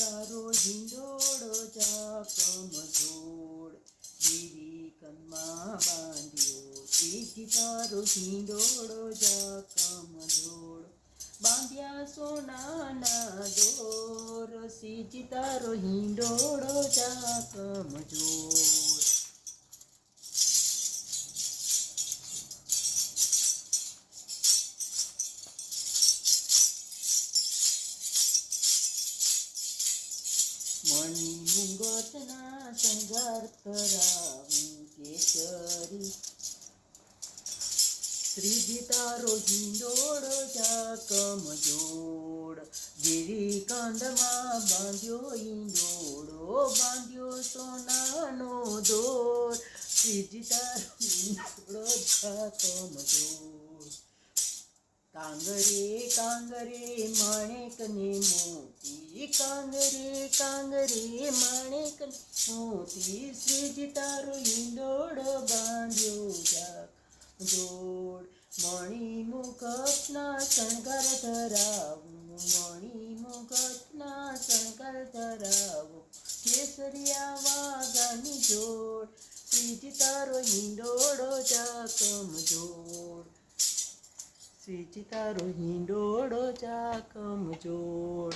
તારો હિંડોળો ચાકમ જોડ ગીરી કનમાં બાંધ્યો શ્રીજી તારો હિંડોળો ચાકમ જોડ બાંધ્યા સોનાના દોર શ્રીજી તારો હિંડોળો ચાકમ જોડ મણિ મુંગટના શણગાર કરાવું કેસરી શ્રીજી તારો હિંડોળો ચાકમ જોડ ગિરિકાંડમાં બાંધ્યો હિંડોળો બાંધ્યો સોનાનો દોર શ્રીજી તારો હિંડોળો ચાકમ જોડ કાંગરે કાંગરે માણેક ને મોતી કાંગરે માણેક મોતી શ્રીજી તારો હિંડોળો બાંધ્યો ચાક જોડ મણિ મુકટના શણગાર ધરાવું મણિ મુકટના શણગાર ધરાવું કેસરિયા વાઘાની જોડ શ્રીજી તારો હિંડોળો ચાકમ જોડ શ્રીજી તારો હિંડોળો ચાકમ જોડ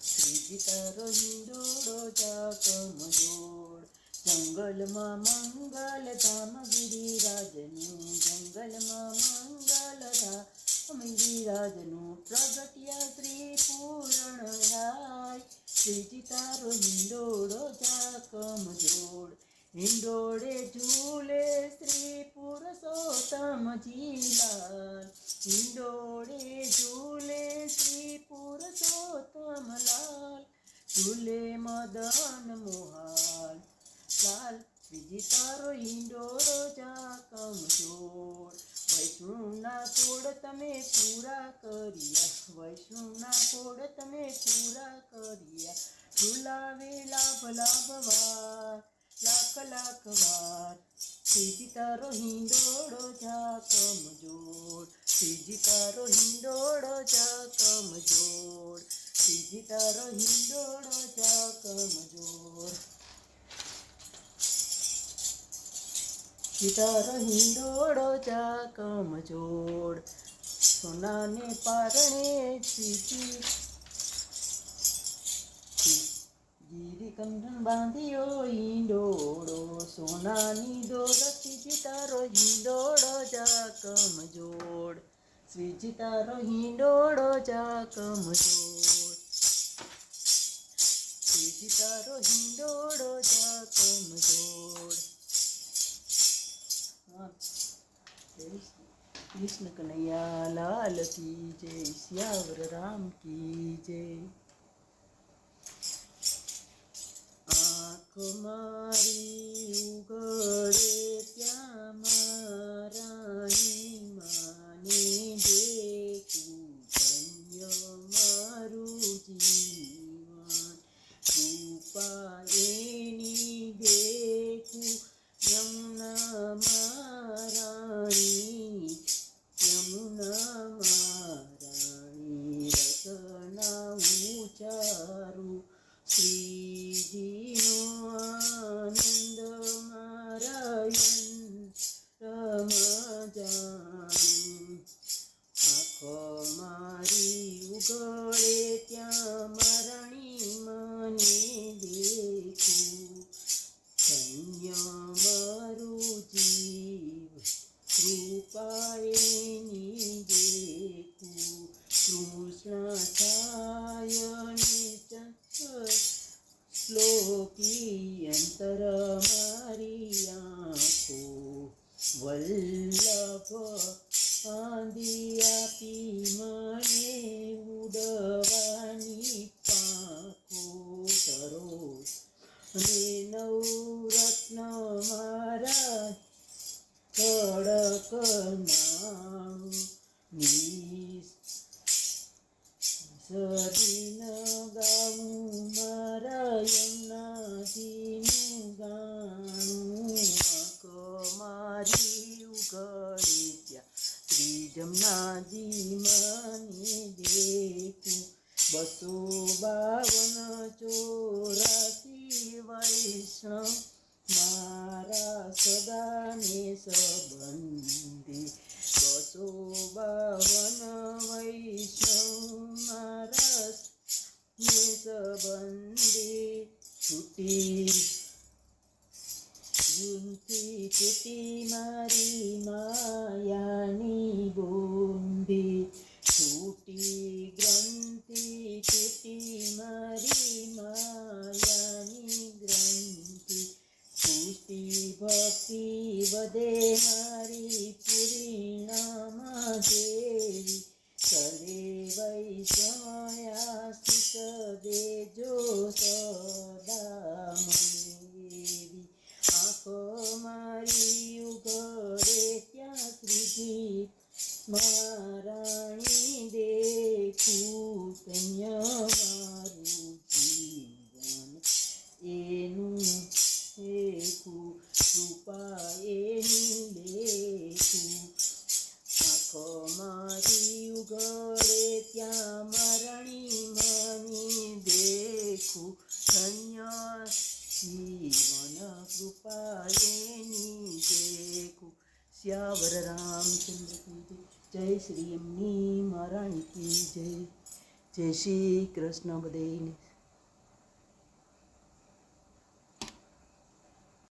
શ્રીજી તારો હિંડોળો ચાકમ જોડ જંગલમાં મંગલ ધામ ગિરિરાજનું જંગલમાં મંગલ ધામ ગિરિરાજનું પ્રગટ્યા શ્રી પૂરણ રાય શ્રીજી તારો હિંડોળો ચાકમ જોડ હિંડોળે ઝૂલે શ્રી પુરુષોત્તમજી લાલ હિંડોળે ઝૂલે શ્રી પુરુષોત્તમ લાલ ઝૂલે મદન મોહન લાલ શ્રીજી તારો હિંડોળો ચાકમ જોડ વૈષ્ણુના કોડ તમે પૂરા કર્યા વૈષ્ણુના કોડ તમે પૂરા કર્યા ઝુલાવે લાભ લાભવાર લાખ લાખ વાર શ્રીજી તારો હિંડોળો ચાકમ જોડ શ્રીજી તારો હિંડોળો ચાકમ જોડ શ્રીજી તારો હિંડોળો ચાકમ જોડ તારો હિંડોળો ચાકમ જોડ સોનાને પારણે શ્રીજી ગિરિકંઠન બાંધ્યો હિંડોળો સોનાની દોર શ્રીજી તારો હિંડોળો ચાકમ જોડ શ્રીજી તારો હિંડોળો ચાકમ જોડ શ્રીજી તારો હિંડોળો ચાકમ જોડ કૃષ્ણ કનૈયા લાલ કી જય શ્યાવર રામ કી જય આંખ મારી ઉઘડે ત્યાં મારાની માને દેખું ધન્ય મારું જીવન કૃપા એની દેખું યમુના મારાણી રસના ઉચારું શ્રીજીનો આનંદ મારાયણ રમા જાણું આંખો મારી ઉઘડે ત્યાં મારાણી મને દેખું ધન્ય મારું જીવ કૃપાએની દેખું કૃષ્ણ છાયને ચંચળ શ્લોકી અંતર મારી આંખો વલ્લભ આંધી આપી મને ઉડવાની પાંખો સરોજ અને નવરત્ન મારા કડક નાણું સદીન ગાવું મારા યમુનાજીનું ગાણું આંખ મારી ઉઘડે ત્યાં શ્રી જમનાજી મને દેખું રાશી વૈષ્ણવ મારા સદાને સંબંધી 252 વૈષ્ણવ મારા ને સંબંધી છૂટી મારી માયાની બોંધી છૂટી મારી માયાની ગ્રંથિ પુષ્ટિ ભક્તિ વધે મારી પૂર્ણિમા દેવી સર્વે વૈષ્ણવ્યાસ્તિક દેજો સદા મને આંખો મારી ઉઘડે ત્યાં શ્રીજી મહારાણી દેખું ધન્ય મારું જીવન એનું દેખું કૃપા એની લેખું આંખો મારી ઉઘડે ત્યાં મરણી મની દેખું ધન્ય જીવન કૃપા એની દેખું શ્યાવર રામચંદ્ર કી જય શ્રી એમની મહારાણી કી જય. જય શ્રી કૃષ્ણ બધાને.